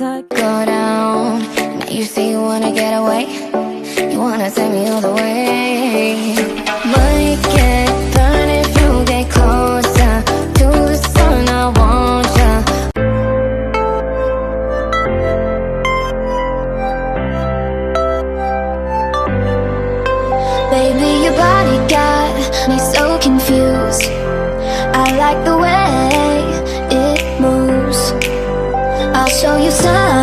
Go down. Now you say you wanna get away. You wanna take me all the way. Might get burned if you get closer to the sun. I want ya. Baby, your body got me so confused. I like the way it moves. I'll show you some